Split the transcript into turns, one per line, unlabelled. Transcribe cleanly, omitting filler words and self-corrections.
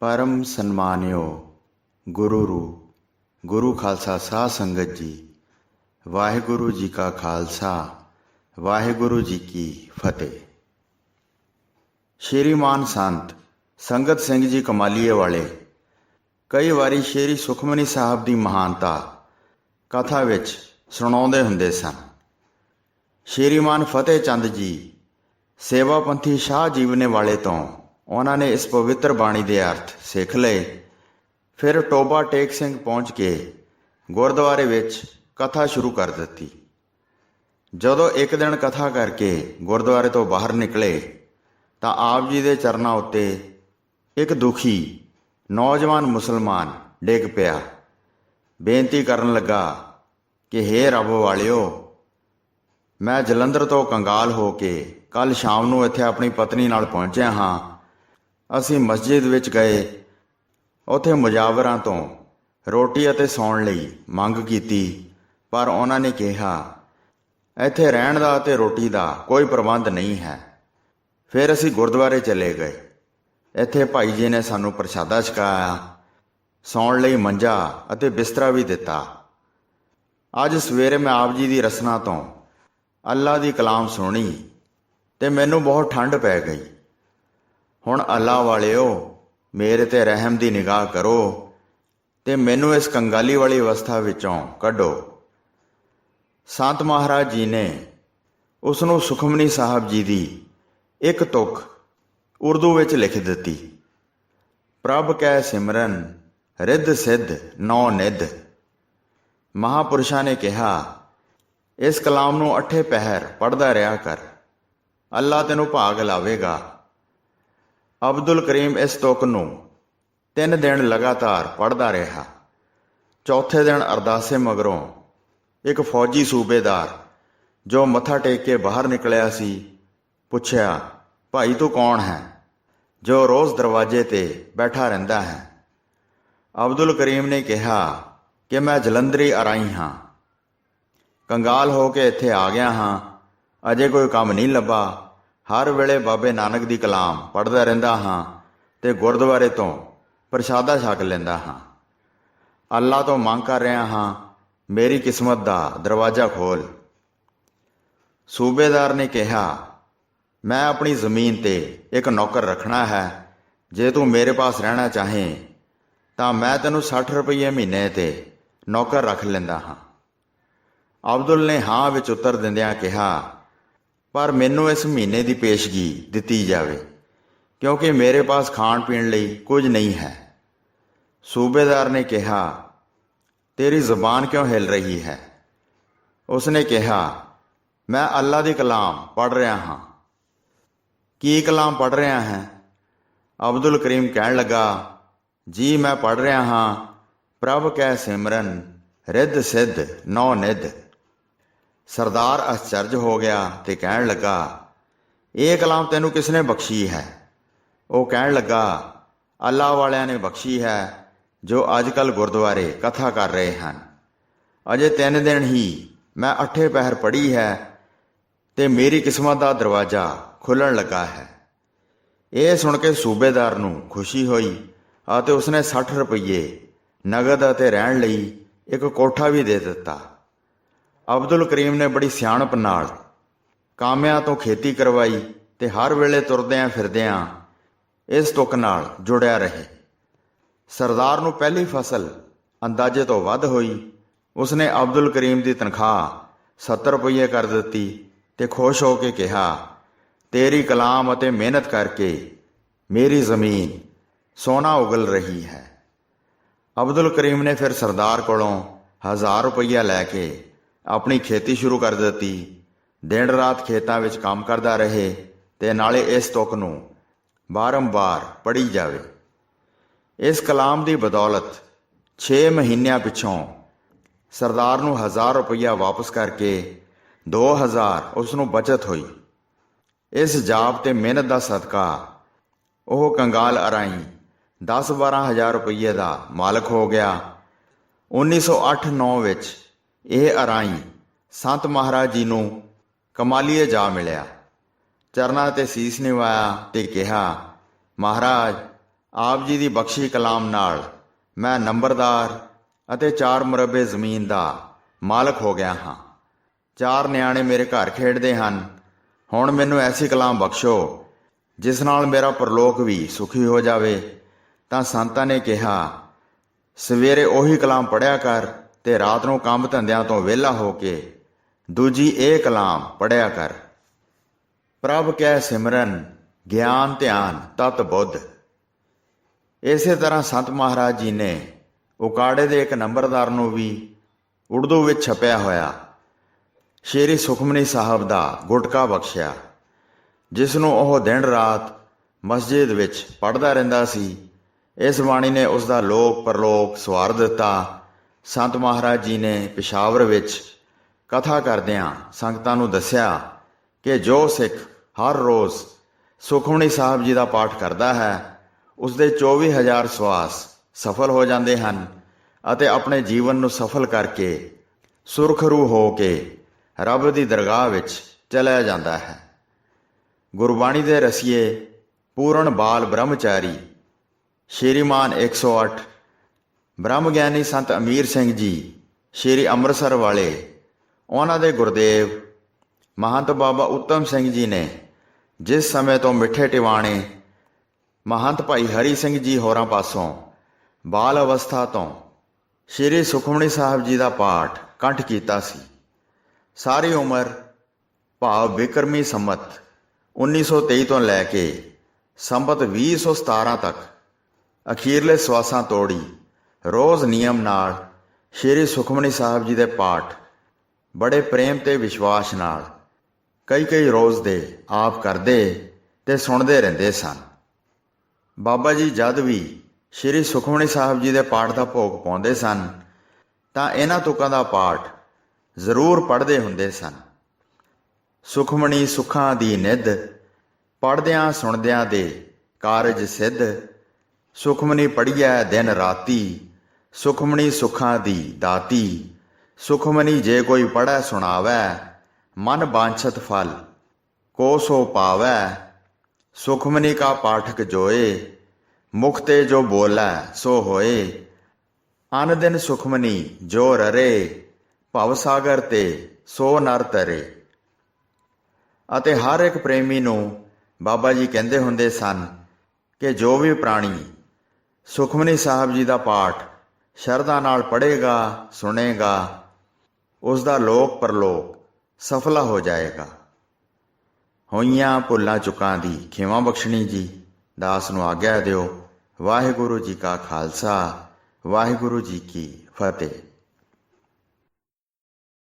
परम सन्मानियो गुरु रूप गुरु खालसा साध संगत जी, वाहिगुरु जी का खालसा वाहिगुरु जी की फतेह। श्रीमान संत संगत सिंह जी कमालीए वाले कई वारी श्री सुखमनी साहब की महानता कथा विच सुणाउंदे हुंदे सन। श्रीमान फतेह चंद जी सेवापंथी शाह जीवने वाले तो उन्होंने इस पवित्र बाणी के अर्थ सिख लए। फिर टोबा टेक सिंह पहुँच के गुरुद्वारे विच कथा शुरू कर दी। जदों एक दिन कथा करके गुरुद्वारे तो बाहर निकले तो आप जी के चरणों उत्ते एक दुखी नौजवान मुसलमान डिग पिया। बेनती करन लगा कि हे रब वालिओ, मैं जलंधर तो कंगाल हो के कल शाम नूं इत्थे अपनी पत्नी नाल पहुंचिया हाँ। असीं मस्जिद विच गए, उत्थे मुजावरां तो रोटी अते सौण लई मंग कीती, पर उन्हां ने कहा इत्थे रहण दा अते रोटी दा कोई प्रबंध नहीं है। फिर असीं गुरुद्वारे चले गए। इत्थे भाई जी ने सानूं प्रसादा छकाया, सौण लई मंजा अते बिस्तरा भी दिता। अज सवेरे मैं आप जी की रसना तो अल्लाह की कलाम सुनी ते मैनूं बहुत ठंड पै गई। हुण अल्लाह वालिओ, मेरे ते रहम की निगाह करो ते मैनूं इस कंगाली वाली अवस्था विचों कढो। संत महाराज जी ने उसनूं सुखमनी साहब जी की एक तुक उर्दू विच लिख दिती। प्रभ कै सिमरन रिद्ध सिद्ध नौ निध। महापुरुषां ने कहा इस कलाम नूं अठे पहर पढ़दा रहा कर, अल्लाह तैनूं भाग लावेगा। अब्दुल करीम इस तुक नूं 3 दिन लगातार पढ़दा रहा। चौथे दिन अरदासे मगरों एक फौजी सूबेदार जो मत्था टेक के बाहर निकलिया सी पुछया, भाई तू कौन है जो रोज़ दरवाजे ते बैठा रहिंदा है? अब्दुल करीम ने कहा कि मैं जलंधरी अराई हाँ, कंगाल हो के इत्थे आ गया हाँ, अजे कोई काम नहीं लभा। हर वेले बाबे नानक दी कलाम पढ़दा रहिंदा हाँ ते गुरुद्वारे तो प्रसादा छक लैंदा हाँ। अल्लाह तो मंग कर रहा हाँ, मेरी किस्मत दा दरवाजा खोल। सूबेदार ने कहा मैं अपनी ज़मीन ते एक नौकर रखना है, जे तू मेरे पास रहना चाहें तो मैं तैनूं 60 रुपये महीने ते नौकर रख लैंदा हाँ। अब्दुल ने हाँ विच उत्तर दिंदियां कहा पर मैनूं इस महीने की पेशगी दिती जावे, क्योंकि मेरे पास खाण पीण लई कुछ नहीं है। सूबेदार ने कहा तेरी ज़बान क्यों हिल रही है? उसने कहा मैं अल्लाह दी कलाम पढ़ रहा हाँ। की कलाम पढ़ रहा है? अब्दुल करीम कहन लगा जी मैं पढ़ रहा हाँ, प्रभ कै सिमरन रिद्ध सिद्ध नौ निध। सरदार आश्चर्य हो गया ते कहन लगा ये कलाम तैनूं किसने बख्शी है? वो कहन लगा अल्लाह वालियां ने बख्शी है जो अजकल गुरुद्वारे कथा कर रहे हैं। अजे 3 दिन ही मैं अठे पहर पढ़ी है ते मेरी किस्मत का दरवाजा खुलण लगा है। ये सुन के सूबेदार नूं खुशी हुई और उसने 60 रुपये नगद अते रहण लई एक कोठा भी दे दिता। अब्दुल करीम ने बड़ी सियाणप नाल कामिਆਂ तो खेती करवाई ते हर वेले तुरदियां फिरदियां इस तुक नाल जुड़िया रहे। सरदार नूं पहली फसल अंदाजे तो वध हुई। उसने अब्दुल करीम की तनख्वाह 70 रुपये कर दी ते खुश हो के कहा तेरी कलाम अते मेहनत करके मेरी ज़मीन सोना उगल रही है। अब्दुल करीम ने फिर सरदार कोलों 1000 रुपया लैके अपनी खेती शुरू कर दी। दिन रात खेतों में काम करता रहे ते नाले इस तुक नूं बारंबार पढ़ी जावे। इस कलाम की बदौलत 6 महीनों पिछों सरदार नूं 1000 रुपया वापस करके 2000 उसनूं बचत हुई। इस जाप ते मेहनत का सदका वह कंगाल अराई 10-12 हज़ार रुपये का मालक हो गया। 1908-9 विच यह अराई संत महाराज जी नूं कमालीए जा मिलिया। चरना ते सीस निवाया ते कहा महाराज ਆਪ ਜੀ ਦੀ ਬਖਸ਼ੀ ਕਲਾਮ ਨਾਲ ਮੈਂ ਨੰਬਰਦਾਰ ਅਤੇ 4 ਮੁਰੱਬੇ ਜ਼ਮੀਨ ਦਾ ਮਾਲਕ ਹੋ ਗਿਆ ਹਾਂ। 4 ਨਿਆਣੇ ਮੇਰੇ ਘਰ ਖੇਡਦੇ ਹਨ। ਹੁਣ ਮੈਨੂੰ ਐਸੀ ਕਲਾਮ ਬਖਸ਼ੋ ਜਿਸ ਨਾਲ ਮੇਰਾ ਪਰਲੋਕ ਵੀ ਸੁਖੀ ਹੋ ਜਾਵੇ। ਤਾਂ ਸੰਤਾਂ ਨੇ ਕਿਹਾ, ਸਵੇਰੇ ਉਹੀ ਕਲਾਮ ਪੜ੍ਹਿਆ ਕਰ ਤੇ ਰਾਤ ਨੂੰ ਕੰਮ ਧੰਦਿਆਂ ਤੋਂ ਵਿਹਲਾ ਹੋ ਕੇ ਦੂਜੀ ਇਹ ਕਲਾਮ ਪੜ੍ਹਿਆ ਕਰ। ਪ੍ਰਭ ਕੈ ਸਿਮਰਨ ਗਿਆਨ ਧਿਆਨ ਤਤ ਬੁੱਧ। ਇਸੇ ਤਰ੍ਹਾਂ ਸੰਤ ਮਹਾਰਾਜ ਜੀ ਨੇ ਉਕਾੜੇ ਦੇ ਇੱਕ ਨੰਬਰਦਾਰ ਨੂੰ ਵੀ ਉਰਦੂ ਵਿੱਚ ਛਪਿਆ ਹੋਇਆ ਸ਼੍ਰੀ ਸੁਖਮਨੀ ਸਾਹਿਬ ਦਾ ਗੁਟਕਾ ਬਖਸ਼ਿਆ, ਜਿਸ ਨੂੰ ਉਹ ਦਿਨ ਰਾਤ ਮਸਜਿਦ ਵਿੱਚ ਪੜ੍ਹਦਾ ਰਹਿੰਦਾ ਸੀ। ਇਸ ਬਾਣੀ ਨੇ ਉਸ ਦਾ ਲੋਕ ਪਰਲੋਕ ਸਵਾਰ ਦਿੱਤਾ। ਸੰਤ ਮਹਾਰਾਜ ਜੀ ਨੇ ਪਿਸ਼ਾਵਰ ਵਿੱਚ ਕਥਾ ਕਰਦਿਆਂ ਸੰਗਤਾਂ ਨੂੰ ਦੱਸਿਆ ਕਿ ਜੋ ਸਿੱਖ ਹਰ ਰੋਜ਼ ਸੁਖਮਨੀ ਸਾਹਿਬ ਜੀ ਦਾ ਪਾਠ ਕਰਦਾ ਹੈ, ਉਸ ਦੇ 24,000 ਸਵਾਸ ਸਫਲ ਹੋ ਜਾਂਦੇ ਹਨ ਅਤੇ ਆਪਣੇ ਜੀਵਨ ਨੂੰ ਸਫਲ ਕਰਕੇ ਸੁਰਖਰੂ ਹੋ ਕੇ ਰੱਬ ਦੀ ਦਰਗਾਹ ਵਿੱਚ ਚਲਿਆ ਜਾਂਦਾ ਹੈ। ਗੁਰਬਾਣੀ ਦੇ ਰਸੀਏ ਪੂਰਨ ਬਾਲ ਬ੍ਰਹਮਚਾਰੀ ਸ਼੍ਰੀਮਾਨ 108 ਬ੍ਰਹਮ ਗਿਆਨੀ ਸੰਤ ਅਮੀਰ ਸਿੰਘ ਜੀ ਸ਼੍ਰੀ ਅੰਮ੍ਰਿਤਸਰ ਵਾਲੇ, ਉਹਨਾਂ ਦੇ ਗੁਰਦੇਵ ਮਹੰਤ ਬਾਬਾ ਉੱਤਮ ਸਿੰਘ ਜੀ ਨੇ ਜਿਸ ਸਮੇਂ ਤੋਂ ਮਿੱਠੇ ਟਿਵਾਣੇ ਮਹੰਤ ਭਾਈ ਹਰੀ ਸਿੰਘ ਜੀ ਹੋਰਾਂ ਪਾਸੋਂ ਬਾਲ ਅਵਸਥਾ ਤੋਂ ਸ਼੍ਰੀ ਸੁਖਮਨੀ ਸਾਹਿਬ ਜੀ ਦਾ ਪਾਠ ਕੰਠ ਕੀਤਾ ਸੀ, ਸਾਰੀ ਉਮਰ ਭਾਵ ਬਿਕਰਮੀ ਸੰਮਤ 1923 ਤੋਂ ਲੈ ਕੇ ਸੰਮਤ 2017 ਤੱਕ ਅਖੀਰਲੇ ਸਵਾਸਾਂ ਤੋੜੀ ਰੋਜ਼ ਨਿਯਮ ਨਾਲ ਸ਼੍ਰੀ ਸੁਖਮਨੀ ਸਾਹਿਬ ਜੀ ਦੇ ਪਾਠ ਬੜੇ ਪ੍ਰੇਮ ਤੇ ਵਿਸ਼ਵਾਸ ਨਾਲ ਕਈ ਰੋਜ਼ ਦੇ ਆਪ ਕਰਦੇ ਤੇ ਸੁਣਦੇ ਰਹਿੰਦੇ ਸਨ। ਬਾਬਾ ਜੀ ਜਦ ਵੀ ਸ਼੍ਰੀ ਸੁਖਮਨੀ ਸਾਹਿਬ ਜੀ ਦੇ ਪਾਠ ਦਾ ਭੋਗ ਪਾਉਂਦੇ ਸਨ ਤਾਂ ਇਹਨਾਂ ਤੁਕਾਂ ਦਾ ਪਾਠ ਜ਼ਰੂਰ ਪੜ੍ਹਦੇ ਹੁੰਦੇ ਸਨ। ਸੁਖਮਨੀ ਸੁੱਖਾਂ ਦੀ ਨਿੱਧ, ਪੜ੍ਹਦਿਆਂ ਸੁਣਦਿਆਂ ਦੇ ਕਾਰਜ ਸਿੱਧ। ਸੁਖਮਨੀ ਪੜ੍ਹੀਐ ਦਿਨ ਰਾਤੀ, ਸੁਖਮਨੀ ਸੁੱਖਾਂ ਦੀ ਦਾਤੀ। ਸੁਖਮਨੀ ਜੇ ਕੋਈ ਪੜ੍ਹੈ ਸੁਣਾਵੈ, ਮਨ ਬਾਂਛਤ ਫਲ ਕੋ ਸੋ ਪਾਵੈ। ਸੁਖਮਨੀ ਕਾ ਪਾਠਕ ਜੋਏ, ਮੁਖ ਤੇ ਜੋ ਬੋਲੈ ਸੋ ਹੋਏ। ਅਨ ਦਿਨ ਸੁਖਮਨੀ ਜੋ ਰਰੇ, ਭਵ ਸਾਗਰ ਤੇ ਸੋ ਨਰ ਤਰੇ। ਅਤੇ ਹਰ ਇੱਕ ਪ੍ਰੇਮੀ ਨੂੰ ਬਾਬਾ ਜੀ ਕਹਿੰਦੇ ਹੁੰਦੇ ਸਨ ਕਿ ਜੋ ਵੀ ਪ੍ਰਾਣੀ ਸੁਖਮਨੀ ਸਾਹਿਬ ਜੀ ਦਾ ਪਾਠ ਸ਼ਰਧਾ ਨਾਲ ਪੜ੍ਹੇਗਾ ਸੁਣੇਗਾ, ਉਸ ਦਾ ਲੋਕ ਪਰਲੋਕ ਸਫਲਾ ਹੋ ਜਾਏਗਾ। ਹੋਈਆਂ ਭੁੱਲਾਂ ਚੁੱਕਾਂ ਦੀ ਖਿਮਾ ਬਖਸ਼ਣੀ ਜੀ। ਦਾਸ ਨੂੰ ਆਗਿਆ ਦਿਓ। ਵਾਹਿਗੁਰੂ ਜੀ ਕਾ ਖਾਲਸਾ, ਵਾਹਿਗੁਰੂ ਜੀ ਕੀ ਫਤਿਹ।